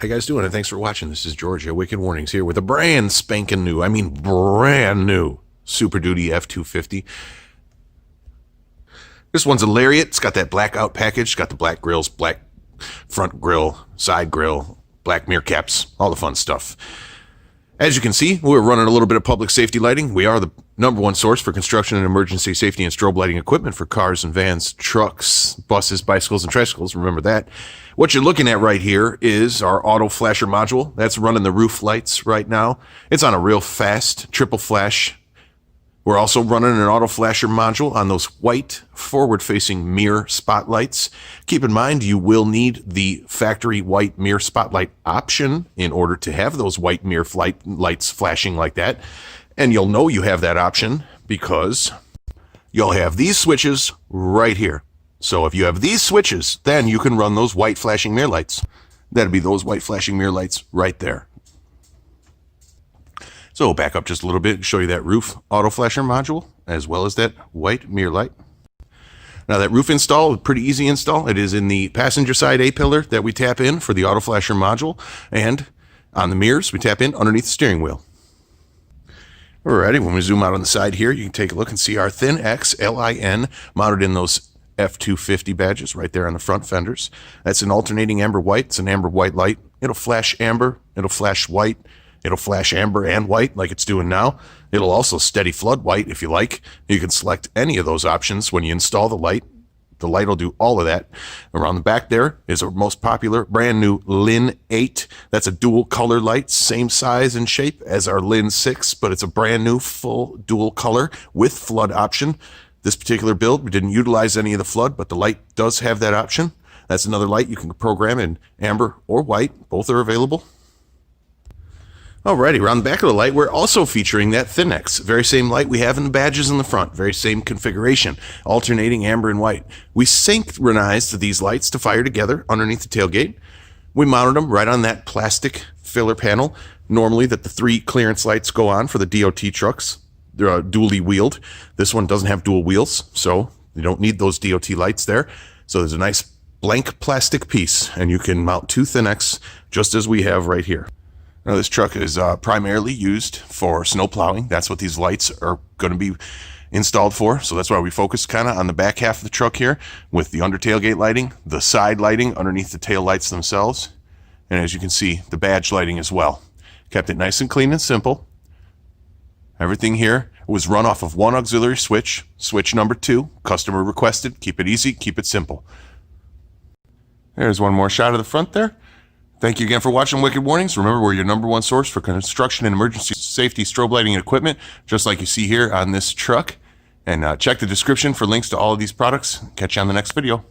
How you guys doing? And thanks for watching. This is George at Wicked Warnings here with a brand spanking new, brand new Super Duty F250. This one's a Lariat. It's got that blackout package. It's got the black grills, black front grill, side grill, black mirror caps, all the fun stuff. As you can see, we're running a little bit of public safety lighting. We are the #1 source for construction and emergency safety and strobe lighting equipment for cars and vans, trucks, buses, bicycles, and tricycles. Remember that. What you're looking at right here is our auto flasher module. That's running the roof lights right now. It's on a real fast triple flash. We're also running an auto flasher module on those white forward-facing mirror spotlights. Keep in mind, you will need the factory white mirror spotlight option in order to have those white mirror lights flashing like that. And you'll know you have that option because you'll have these switches right here. So if you have these switches, then you can run those white flashing mirror lights. That'd be those white flashing mirror lights right there. So back up just a little bit and show you that roof auto flasher module as well as that white mirror light. Now that roof install, pretty easy install. It is in the passenger side A-pillar that we tap in for the auto flasher module, and on the mirrors we tap in underneath the steering wheel. Alrighty, when we zoom out on the side here, you can take a look and see our ThinX LIN mounted in those F250 badges right there on the front fenders. That's an alternating amber white. It's an amber white light. It'll flash amber, it'll flash white, it'll flash amber and white like it's doing now. It'll also steady flood white if you like. You can select any of those options when you install the light. The light will do all of that. Around the back there is our most popular brand new LIN 8. That's a dual color light, same size and shape as our LIN 6, but it's a brand new full dual color with flood option. This particular build, we didn't utilize any of the flood, but the light does have that option. That's another light you can program in amber or white. Both are available. Alrighty, around the back of the light, we're also featuring that ThinX. Very same light we have in the badges in the front. Very same configuration, alternating amber and white. We synchronized these lights to fire together underneath the tailgate. We mounted them right on that plastic filler panel. Normally that the 3 clearance lights go on for the DOT trucks. They're dually wheeled. This one doesn't have dual wheels, so you don't need those DOT lights there. So there's a nice blank plastic piece, and you can mount 2 ThinX just as we have right here. Now, this truck is primarily used for snow plowing. That's what these lights are going to be installed for. So that's why we focus kind of on the back half of the truck here with the under tailgate lighting, the side lighting underneath the tail lights themselves, and as you can see, the badge lighting as well. Kept it nice and clean and simple. Everything here was run off of one auxiliary switch, switch number 2. Customer requested. Keep it easy, keep it simple. There's one more shot of the front there. Thank you again for watching Wicked Warnings. Remember, we're your #1 source for construction and emergency safety strobe lighting and equipment, just like you see here on this truck. And check the description for links to all of these products. Catch you on the next video.